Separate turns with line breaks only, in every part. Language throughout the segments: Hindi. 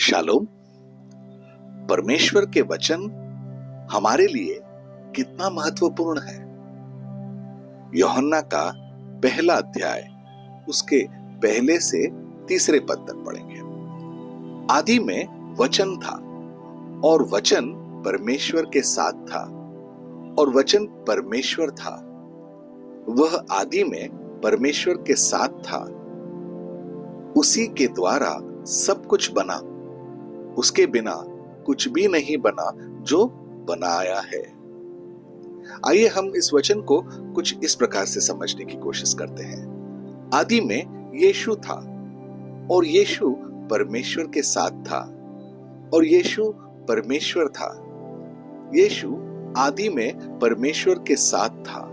शालोम। परमेश्वर के वचन हमारे लिए कितना महत्वपूर्ण है। यूहन्ना का पहला अध्याय उसके पहले से तीसरे पद तक पढ़ेंगे। आदि में वचन था और वचन परमेश्वर के साथ था और वचन परमेश्वर था। वह आदि में परमेश्वर के साथ था। उसी के द्वारा सब कुछ बना, उसके बिना कुछ भी नहीं बना जो बनाया है। आइए हम इस वचन को कुछ इस प्रकार से समझने की कोशिश करते हैं। आदि में यीशु था और यीशु परमेश्वर के साथ था और यीशु परमेश्वर था। यीशु आदि में परमेश्वर के साथ था।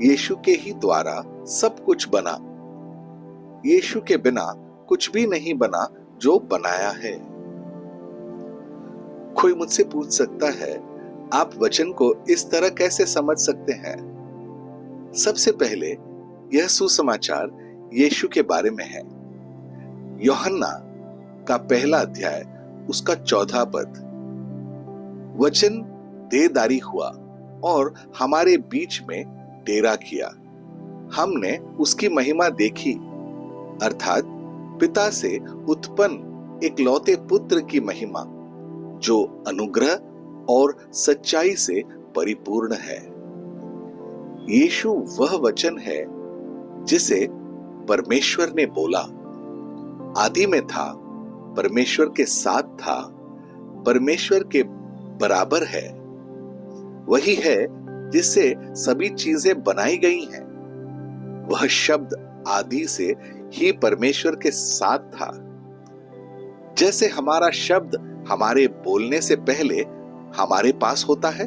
यीशु के ही द्वारा सब कुछ बना। यीशु के बिना कुछ भी नहीं बना जो बनाया है। कोई मुझसे पूछ सकता है, आप वचन को इस तरह कैसे समझ सकते हैं? सबसे पहले यह सुसमाचार यीशु के बारे में है। यूहन्ना का पहला अध्याय उसका 14 पद। वचन देहधारी हुआ और हमारे बीच में डेरा किया। हमने उसकी महिमा देखी, अर्थात पिता से उत्पन्न एकलौते पुत्र की महिमा, जो अनुग्रह और सच्चाई से परिपूर्ण है। यीशु वह वचन है जिसे परमेश्वर ने बोला। आदि में था, परमेश्वर के साथ था, परमेश्वर के बराबर है। वही है जिससे सभी चीजें बनाई गई हैं। वह शब्द आदि से ही परमेश्वर के साथ था। जैसे हमारा शब्द हमारे बोलने से पहले हमारे पास होता है,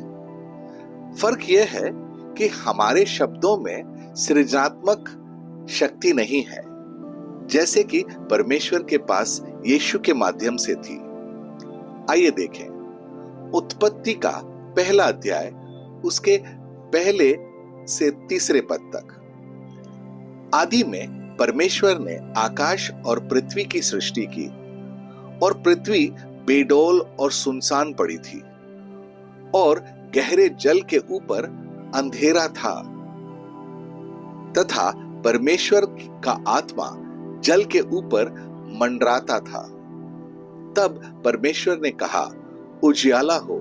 फर्क यह है कि हमारे शब्दों में सृजनात्मक शक्ति नहीं है, जैसे कि परमेश्वर के पास यीशु के माध्यम से थी। आइए देखें उत्पत्ति का पहला अध्याय उसके पहले से तीसरे पद तक। आदि में परमेश्वर ने आकाश और पृथ्वी की सृष्टि की और पृथ्वी बेडौल और सुनसान पड़ी थी और गहरे जल के ऊपर अंधेरा था तथा परमेश्वर का आत्मा जल के ऊपर मंडराता था। तब परमेश्वर ने कहा, उजियाला हो,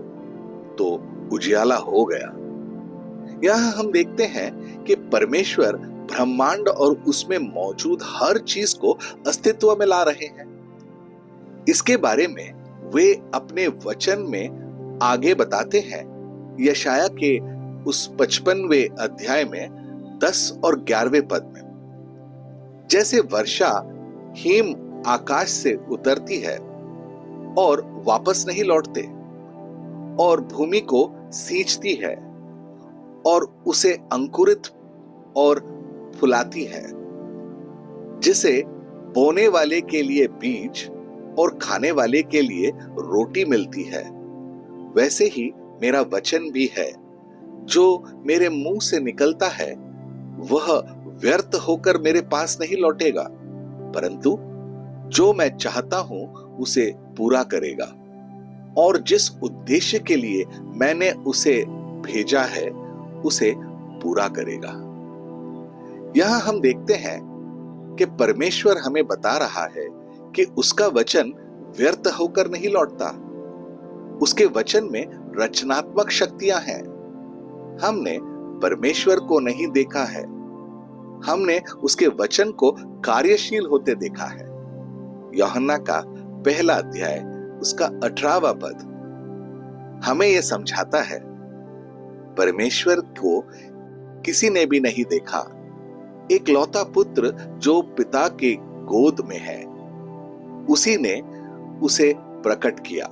तो उजियाला हो गया। यहां हम देखते हैं कि परमेश्वर ब्रह्मांड और उसमें मौजूद हर चीज को अस्तित्व में ला रहे हैं। इसके बारे में वे अपने वचन में आगे बताते हैं। यशाया के उस 55वें अध्याय में 10 और 11वें पद में, जैसे वर्षा हिम आकाश से उतरती है और वापस नहीं लौटते और भूमि को सींचती है और उसे अंकुरित और फुलाती है, जिसे बोने वाले के लिए बीज और खाने वाले के लिए रोटी मिलती है, वैसे ही मेरा वचन भी है जो मेरे मुंह से निकलता है। वह व्यर्थ होकर मेरे पास नहीं लौटेगा, परंतु जो मैं चाहता हूं उसे पूरा करेगा और जिस उद्देश्य के लिए मैंने उसे भेजा है उसे पूरा करेगा। यहां हम देखते हैं कि परमेश्वर हमें बता रहा है कि उसका वचन व्यर्थ होकर नहीं लौटता। उसके वचन में रचनात्मक शक्तियां हैं। हमने परमेश्वर को नहीं देखा है, हमने उसके वचन को कार्यशील होते देखा है। यूहन्ना का पहला अध्याय उसका 18वां पद हमें यह समझाता है, परमेश्वर को किसी ने भी नहीं देखा, एकलौता पुत्र जो पिता के गोद में है, उसी ने उसे प्रकट किया।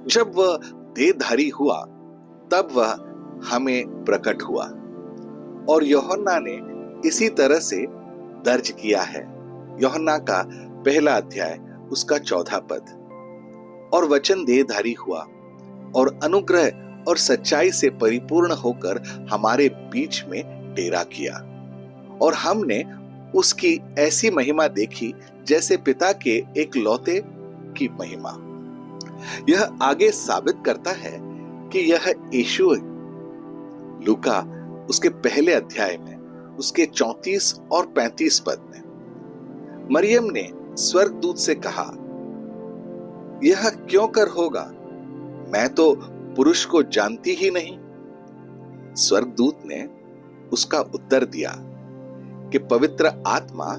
जब वह देहधारी हुआ तब वह हमें प्रकट हुआ और यूहन्ना ने इसी तरह से दर्ज किया है। यूहन्ना का पहला अध्याय उसका 14 पद। और वचन देहधारी हुआ और अनुग्रह और सच्चाई से परिपूर्ण होकर हमारे बीच में डेरा किया और हमने उसकी ऐसी महिमा देखी जैसे पिता के एक लौते की महिमा। यह आगे साबित करता है कि यह यीशु है। लूका उसके पहले अध्याय में उसके 34 और 35 पद में मरियम ने स्वर्गदूत से कहा, यह क्यों कर होगा, मैं तो पुरुष को जानती ही नहीं। स्वर्गदूत ने उसका उत्तर दिया कि पवित्र आत्मा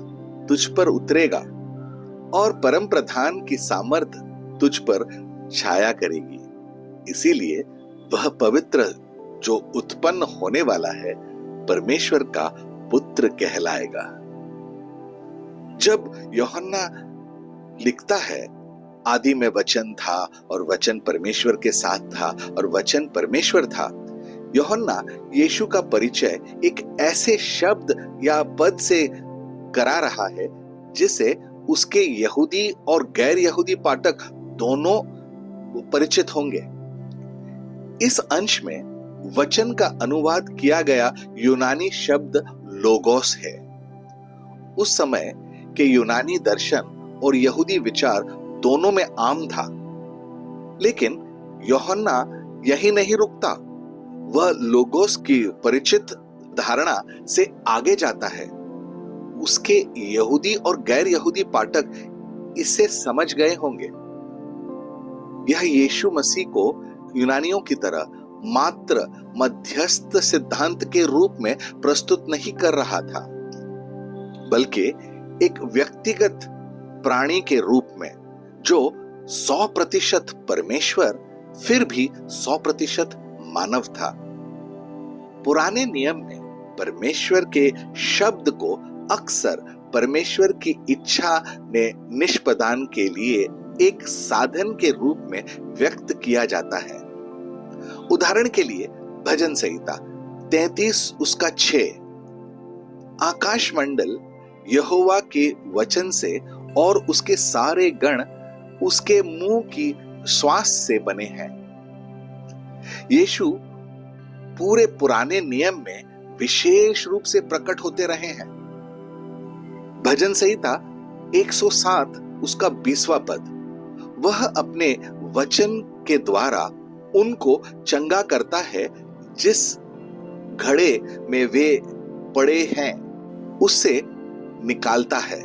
तुझ पर उतरेगा और परम प्रधान की सामर्थ तुझ पर छाया करेगी, इसीलिए वह पवित्र जो उत्पन्न होने वाला है परमेश्वर का पुत्र कहलाएगा। जब यूहन्ना लिखता है, आदि में वचन था और वचन परमेश्वर के साथ था और वचन परमेश्वर था, यूहन्ना यीशु का परिचय एक ऐसे शब्द या पद से करा रहा है जिसे उसके यहूदी और गैर यहूदी पाठक दोनों परिचित होंगे। इस अंश में वचन का अनुवाद किया गया यूनानी शब्द लोगोस है। उस समय के यूनानी दर्शन और यहूदी विचार दोनों में आम था, लेकिन यूहन्ना यही नहीं रुकता, वह लोगोस की परिचित धारणा से आगे जाता है। उसके यहूदी और गैर यहूदी पाठक इससे समझ गए होंगे। यह यीशु मसीह को यूनानियों की तरह मात्र मध्यस्थ सिद्धांत के रूप में प्रस्तुत नहीं कर रहा था, बल्कि एक व्यक्तिगत प्राणी के रूप में जो 100% परमेश्वर फिर भी 100% मानव था। पुराने नियम में परमेश्वर के शब्द को अक्सर परमेश्वर की इच्छा ने निष्पदान के लिए एक साधन के रूप में व्यक्त किया जाता है। उदाहरण के लिए भजन संहिता 33 उसका 6, आकाश मंडल यहोवा के वचन से और उसके सारे गण उसके मुंह की श्वास से बने हैं। यीशु पूरे पुराने नियम में विशेष रूप से प्रकट होते रहे हैं। भजन संहिता 107 उसका 20वां पद, वह अपने वचन के द्वारा उनको चंगा करता है, जिस घड़े में वे पड़े हैं उससे निकालता है।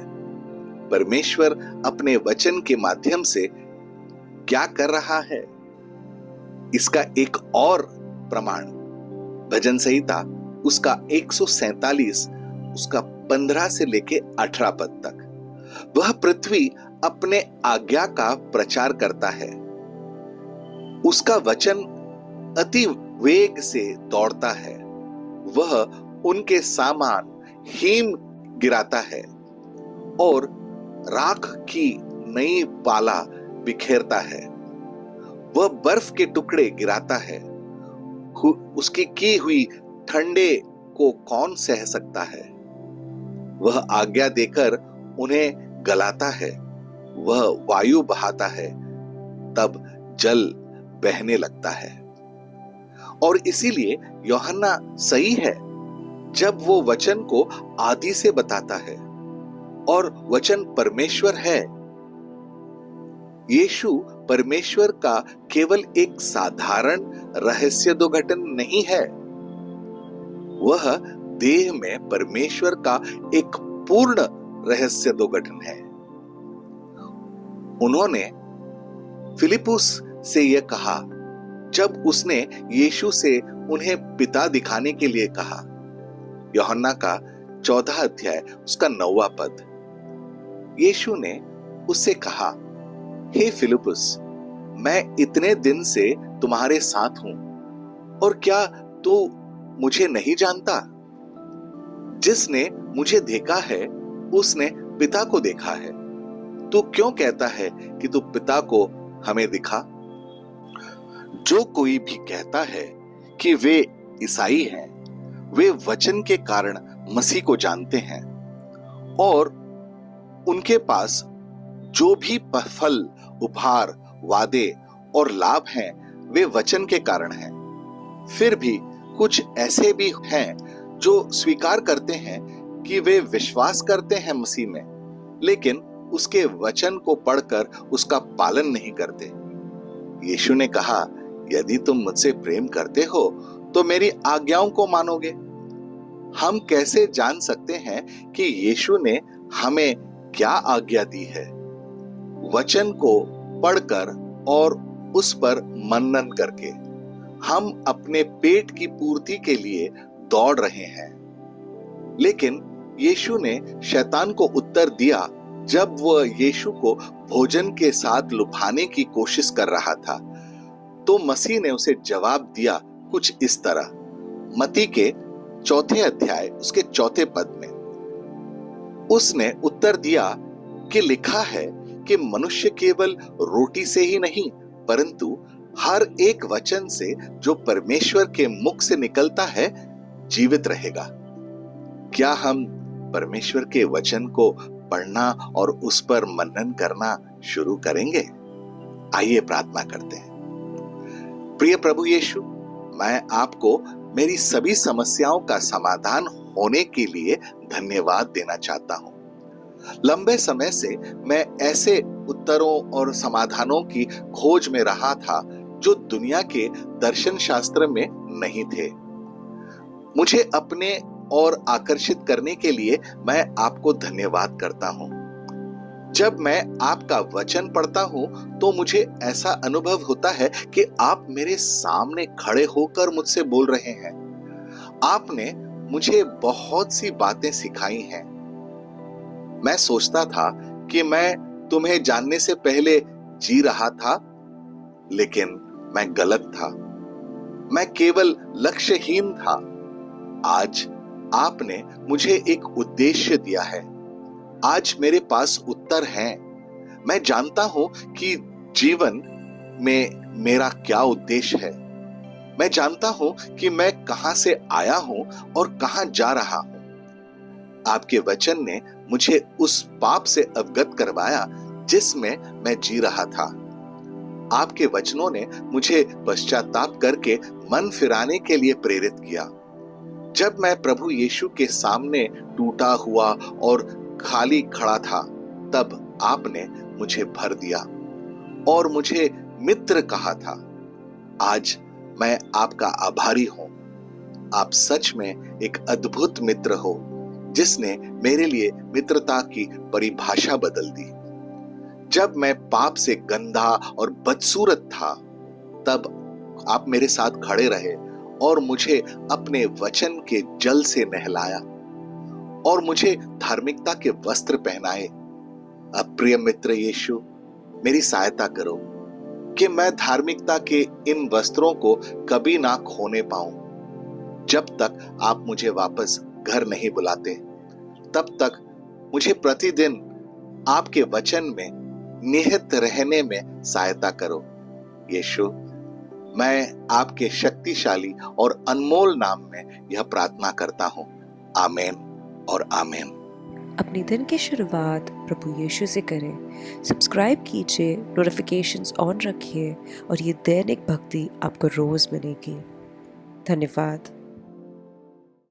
परमेश्वर अपने वचन के माध्यम से क्या कर रहा है, इसका एक और प्रमाण भजन संहिता उसका 147 उसका 15 से लेके 18 पद तक, वह पृथ्वी अपने आज्ञा का प्रचार करता है, उसका वचन अति वेग से दौड़ता है, वह उनके सामान हिम गिराता है और राख की नई पाला बिखेरता है, वह बर्फ के टुकड़े गिराता है, उसकी की हुई ठंडे को कौन सह सकता है, वह आज्ञा देकर उन्हें गलाता है, वह वायु बहाता है, तब जल बहने लगता है। और इसीलिए यूहन्ना सही है जब वो वचन को आदि से बताता है, और वचन परमेश्वर है। यीशु परमेश्वर का केवल एक साधारण रहस्य दोघटन नहीं है, वह देह में परमेश्वर का एक पूर्ण रहस्य दोघटन है। उन्होंने फिलिपुस से यह कहा जब उसने यीशु से उन्हें पिता दिखाने के लिए कहा। यूहन्ना का 14 अध्याय उसका 9वां पद। यीशु ने उससे कहा, हे फिलिपुस, मैं इतने दिन से तुम्हारे साथ हूं और क्या तू मुझे नहीं जानता? जिसने मुझे देखा है उसने पिता को देखा है। तू क्यों कहता है कि तू पिता को हमें दिखा? जो कोई भी कहता है कि वे ईसाई हैं, वे वचन के कारण मसीह को जानते हैं और उनके पास जो भी फल, उपहार, वादे और लाभ हैं, वे वचन के कारण हैं। फिर भी कुछ ऐसे भी हैं जो स्वीकार करते हैं कि वे विश्वास करते हैं मसीह में, लेकिन उसके वचन को पढ़कर उसका पालन नहीं करते। यीशु ने कहा, यदि तुम मुझसे प्रेम करते हो तो मेरी आज्ञाओं को मानोगे। हम कैसे जान सकते हैं कि यीशु ने हमें क्या आज्ञा दी है? वचन को पढ़कर और उस पर मनन करके। हम अपने पेट की पूर्ति के लिए दौड़ रहे हैं, लेकिन यीशु ने शैतान को उत्तर दिया जब वह यीशु को भोजन के साथ लुभाने की कोशिश कर रहा था। तो मसीह ने उसे जवाब दिया कुछ इस तरह, मत्ती के 4 अध्याय उसके 4 पद में। उसने उत्तर दिया कि लिखा है कि मनुष्य केवल रोटी से ही नहीं परंतु हर एक वचन से जो परमेश्वर के मुख से निकलता है जीवित रहेगा। क्या हम परमेश्वर के वचन को पढ़ना और उस पर मनन करना शुरू करेंगे? आइए प्रार्थना करते हैं। प्रिय प्रभु यीशु, मैं आपको मेरी सभी समस्याओं का समाधान होने के लिए धन्यवाद देना चाहता हूं। लंबे समय से मैं ऐसे उत्तरों और समाधानों की खोज में रहा था जो दुनिया के दर्शन शास्त्र में नहीं थे। मुझे अपने और आकर्षित करने के लिए मैं आपको धन्यवाद करता हूं। जब मैं आपका वचन पढ़ता हूं तो मुझे ऐसा अनुभव होता है कि आप मेरे सामने खड़े होकर मुझसे बोल रहे हैं। आपने मुझे बहुत सी बातें सिखाई हैं। मैं सोचता था कि मैं तुम्हें जानने से पहले जी रहा था, लेकिन मैं गलत था। मैं केवल लक्ष्यहीन था। आज आपने मुझे एक उद्देश्य दिया है। आज मेरे पास उत्तर हैं। मैं जानता हूं कि जीवन में मेरा क्या उद्देश्य है। मैं जानता हूं कि मैं कहां से आया हूं और कहां जा रहा हूं। आपके वचन ने मुझे उस पाप से अवगत करवाया जिसमें मैं जी रहा था। आपके वचनों ने मुझे पश्चाताप करके मन फिराने के लिए प्रेरित किया। जब मैं प्रभु यीशु के सामने टूटा हुआ और खाली खड़ा था, तब आपने मुझे भर दिया और मुझे मित्र कहा था। आज मैं आपका आभारी हूं। आप सच में एक अद्भुत मित्र हो, जिसने मेरे लिए मित्रता की परिभाषा बदल दी। जब मैं पाप से गंदा और बदसूरत था, तब आप मेरे साथ खड़े रहे और मुझे अपने वचन के जल से नहलाया और मुझे धार्मिकता के वस्त्र पहनाए। अब प्रिय मित्र यीशु, मेरी सहायता करो कि मैं धार्मिकता के इन वस्त्रों को कभी ना खोने पाऊं। जब तक आप मुझे वापस घर नहीं बुलाते, तब तक मुझे प्रतिदिन आपके वचन में निहित रहने में सहायता करो। यीशु, मैं आपके शक्तिशाली और अनमोल नाम में यह प्रार्थना करता हूं। आमीन और आमीन।
अपनी दिन की शुरुआत प्रभु यीशु से करें। सब्सक्राइब कीजिए, नोटिफिकेशंस ऑन रखिए और ये दैनिक भक्ति आपको रोज मिलेगी। धन्यवाद।